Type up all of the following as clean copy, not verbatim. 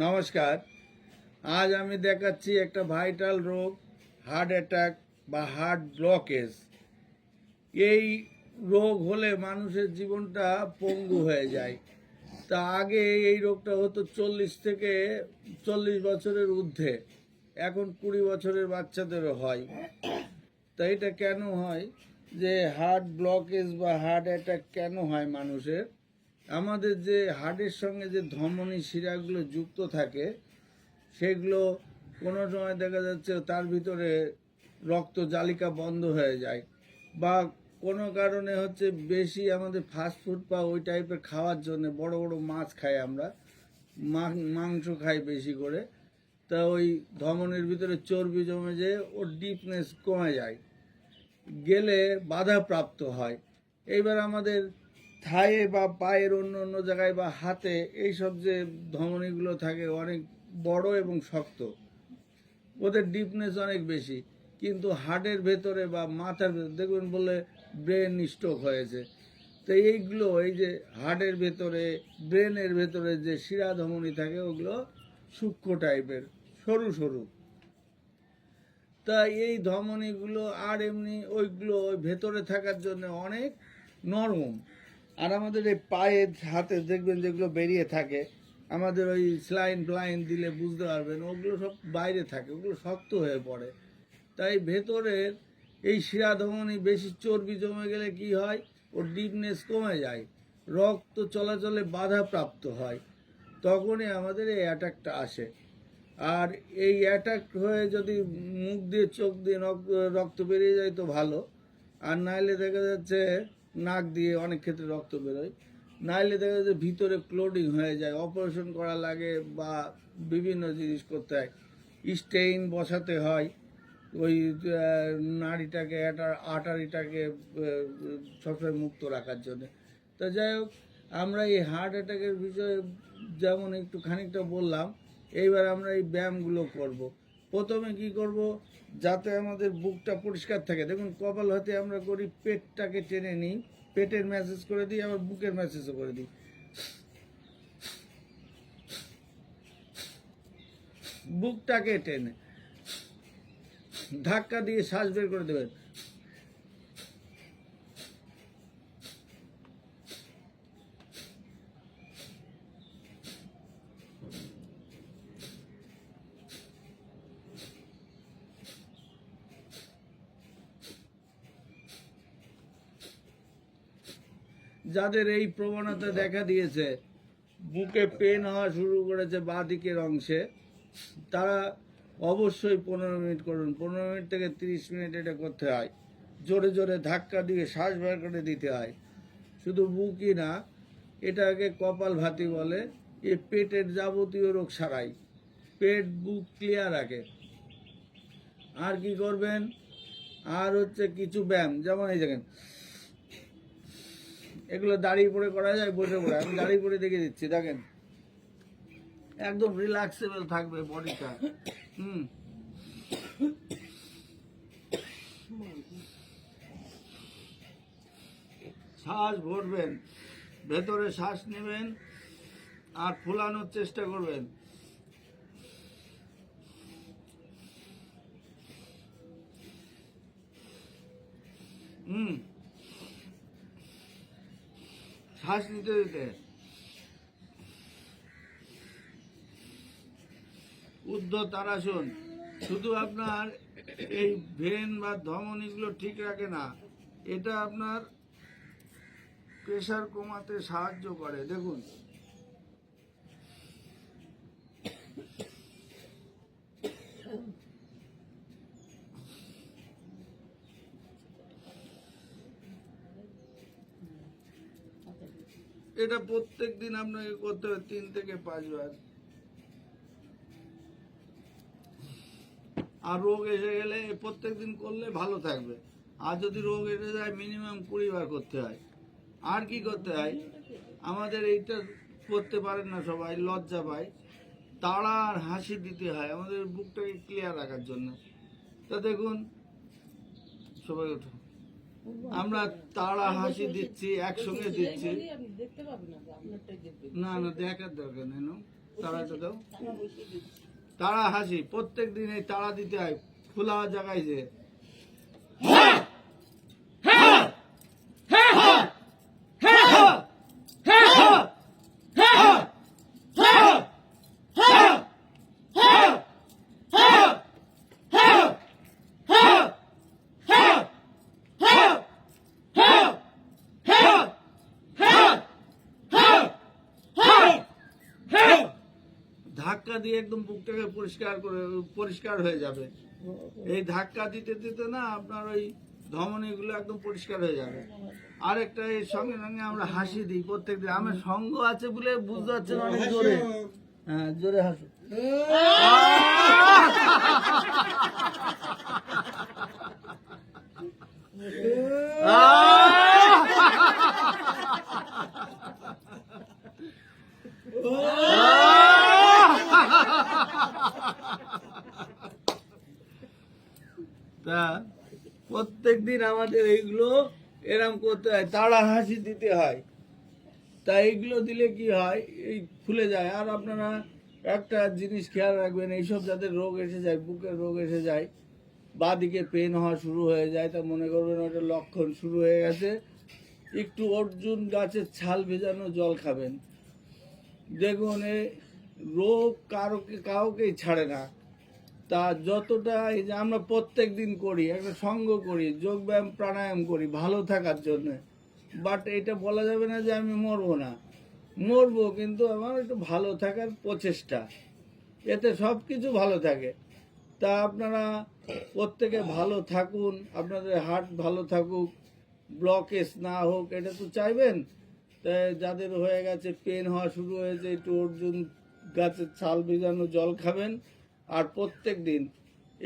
নমস্কার। আজ আমি দেখাচ্ছি একটা ভাইটাল রোগ, হার্ট অ্যাটাক বা হার্ট ব্লকেজ। এই রোগ হলে মানুষের জীবনটা পঙ্গু হয়ে যায়। তা আগে এই রোগটা হতো 40 বছরের ঊর্ধ্বে, এখন 20 বছরের বাচ্চাদেরও হয়। তা এটা কেন হয়, যে হার্ট ব্লকেজ বা হার্ট অ্যাটাক কেন হয় মানুষের? আমাদের যে হার্টের সঙ্গে যে ধমনী শিরাগুলো যুক্ত থাকে, সেগুলো কোনো সময় দেখা যাচ্ছে তার ভিতরে রক্ত জালিকা বন্ধ হয়ে যায়, বা কোনো কারণে হচ্ছে বেশি আমাদের ফাস্টফুড বা ওই টাইপের খাওয়ার জন্য বড় বড় মাছ খাই আমরা, মাংস খাই বেশি করে। তা ওই ধমনীর ভিতরে চর্বি জমে যেয়ে ওর ডিপনেস কমে যায়, গেলে বাধাপ্রাপ্ত হয়। এইবার আমাদের থায়ে বা পায়ের অন্য অন্য জায়গায় বা হাতে এইসব যে ধমনীগুলো থাকে অনেক বড় এবং শক্ত, ওদের ডিপনেস অনেক বেশি। কিন্তু হার্টের ভেতরে বা মাথার ভেতরে দেখবেন বলে ব্রেন স্ট্রোক হয়েছে। তো এইগুলো, এই যে হার্টের ভেতরে ব্রেনের ভেতরে যে শিরা ধমনী থাকে, ওগুলো সূক্ষ্ম টাইপের, সরু সরু। তা এই ধমনীগুলো আর এমনি ওইগুলো ওই ভেতরে থাকার জন্য অনেক নরম। আর আমাদের এই পায়ে হাতে দেখবেন যেগুলো বেরিয়ে থাকে, আমাদের ওই স্লাইন ফ্লাইন দিলে বুঝতে পারবেন ওগুলো সব বাইরে থাকে, ওগুলো শক্ত হয়ে পড়ে। তাই ভেতরের এই শিরা ধমনী বেশি চর্বি জমে গেলে কি হয়, ওর ডিপনেস কমে যায়, রক্ত চলাচলে বাধাপ্রাপ্ত হয়, তখনই আমাদের এই অ্যাটাকটা আসে। আর এই অ্যাটাক হয়ে যদি মুখ দিয়ে চোখ দিয়ে রক্ত বেরিয়ে যায় তো ভালো, আর নাইলে দেখা যাচ্ছে নাক দিয়ে অনেক ক্ষেত্রে রক্ত বেরোয়, নাইলে দেখা যাচ্ছে ভিতরে ক্লোডিং হয়ে যায়, অপারেশন করা লাগে বা বিভিন্ন জিনিস করতে হয়, স্টেইন বসাতে হয় ওই নাড়িটাকে, আর্টারিটাকে সবসময় মুক্ত রাখার জন্য। তো যাই হোক, আমরা এই হার্ট অ্যাটাকের বিষয়ে যেমন একটু খানিকটা বললাম, এইবার আমরা এই ব্যায়ামগুলো করব। প্রথমে কি করব, যাতে আমাদের বুকটা পরিষ্কার থাকে। দেখুন, কপাল হাতে আমরা করি, পেটটাকে টেনে নিই, পেটের ম্যাসেজ করে দিই, আবার বুকের ম্যাসেজও করে দিই। বুকটাকে টেনে ধাক্কা দিয়ে শ্বাস বের করে দেবেন। যাদের এই প্রবণতা দেখা দিয়েছে, বুকে পেন হওয়া শুরু করেছে বাঁ দিকের অংশে, তারা অবশ্যই 15 মিনিট করুন। 15 মিনিট থেকে 30 মিনিট এটা করতে হয়। জোরে জোরে ধাক্কা দিয়ে শ্বাস বের করে দিতে হয়। শুধু বুকই না, এটাকে কপাল ভাতি বলে। এ পেটের যাবতীয় রোগ সারাই, পেট বুক ক্লিয়ার রাখে। আর কি করবেন, আর হচ্ছে কিছু ব্যায়াম, যেমন এই দেখেন, এগুলো দাঁড়িয়ে পড়ে করা যায়, বসে পড়ে। আমি দাঁড়িয়ে পড়ে দেখে দিচ্ছি, দেখেন একদম রিল্যাক্সেবল থাকবে বডিটা। শ্বাস ভরবেন, ভেতরে শ্বাস নেবেন আর ফোলানোর চেষ্টা করবেন। শ্বাস নিতে দিতে ঊর্ধ্ব তারাসন শুধু আপনার এই ভেন বা ধমনীগুলো ঠিক রাখে না, এটা আপনার প্রেশার কমাতে সাহায্য করে। দেখুন, এটা প্রত্যেক দিন আপনাকে করতে হবে 3 থেকে 5 বার। আর রোগ এসে গেলে প্রত্যেক দিন করলে ভালো থাকবে। আর যদি রোগ এসে যায় মিনিমাম 20 বার করতে হয়। আর কি করতে হয়, আমাদের এইটা করতে পারেন না সবাই, লজ্জা পায়, তাড়া আর হাসি দিতে হয় আমাদের বুকটাকে ক্লিয়ার রাখার জন্য। তা দেখুন, সবাই ওঠো, আমরা তাড়া হাসি দিচ্ছি, একসঙ্গে দিচ্ছি। না না, দেখার দরকার নেই। তাড়াটা দাও। তাড়া হাসি প্রত্যেক দিন এই তাড়া দিতে হয় খোলা জায়গায় যে। ধাক্কা দিয়ে একদম বুকটাকে পরিষ্কার হয়ে যাবে। এই ধাক্কা দিতে দিতে না আপনার ওই ধমনীগুলো একদম পরিষ্কার হয়ে যাবে। আরেকটা এর সঙ্গে সঙ্গে আমরা হাসি দিই প্রত্যেকদিন। আমার সঙ্গ আছে বলে বুঝতে পারছেন অনেক জোরে। হ্যাঁ, জোরে হাসো। তা প্রত্যেক দিন আমাদের এইগুলো এরম করতে হয়, তাড়া হাসি দিতে হয়। তা এইগুলো দিলে কি হয়, এই খুলে যায়। আর আপনারা একটা জিনিস খেয়াল রাখবেন, এইসব যাদের রোগ এসে যায়, বুকের রোগ এসে যায়, বাঁদিকে পেন হওয়া শুরু হয়ে যায়, তা মনে করবেন ওটা লক্ষণ শুরু হয়ে গেছে। একটু অর্জুন গাছের ছাল ভেজানো জল খাবেন, দেখুন এই রোগ কাউকেই ছাড়ে না। তা যতটা এই যে আমরা প্রত্যেক দিন করি, একটা সঙ্গ করি, যোগব্যায়াম প্রাণায়াম করি ভালো থাকার জন্য, বাট এটা বলা যাবে না যে আমি মরবো না, মরবো, কিন্তু আমার একটু ভালো থাকার প্রচেষ্টা, এতে সব কিছু ভালো থাকে। তা আপনারা প্রত্যেকে ভালো থাকুন, আপনাদের হার্ট ভালো থাকুক, ব্লকেজ না হোক, এটা তো চাইবেন। তাই যাদের হয়ে গেছে, পেন হওয়া শুরু হয়েছে, একটু অর্জুন গাছের ছাল ভেজানো জল খাবেন। আর প্রত্যেক দিন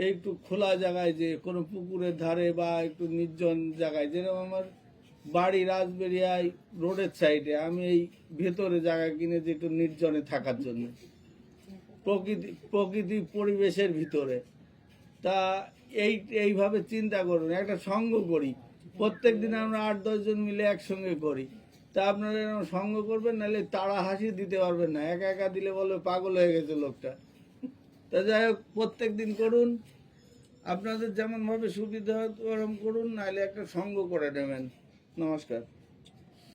একটু খোলা জায়গায়, যে কোনো পুকুরের ধারে বা একটু নির্জন জায়গায়, যেরকম আমার বাড়ি রাজবেরিয়ায় রোডের সাইডে, আমি এই ভেতরে জায়গা কিনেছি একটু নির্জনে থাকার জন্য, প্রকৃতি পরিবেশের ভিতরে। তা এইভাবে চিন্তা করুন, একটা সঙ্গ করি প্রত্যেক দিন, আমরা 8-10 জন মিলে একসঙ্গে করি। তা আপনারা এরকম সঙ্গ করবেন, নাহলে তাড়া হাসি দিতে পারবেন না। একা একা দিলে বলবে পাগল হয়ে গেছে লোকটা। তা যাই হোক, প্রত্যেক দিন করুন, আপনাদের যেমনভাবে সুবিধা হয় ওরকম করুন, নাহলে একটা সঙ্গ করে নেবেন। নমস্কার।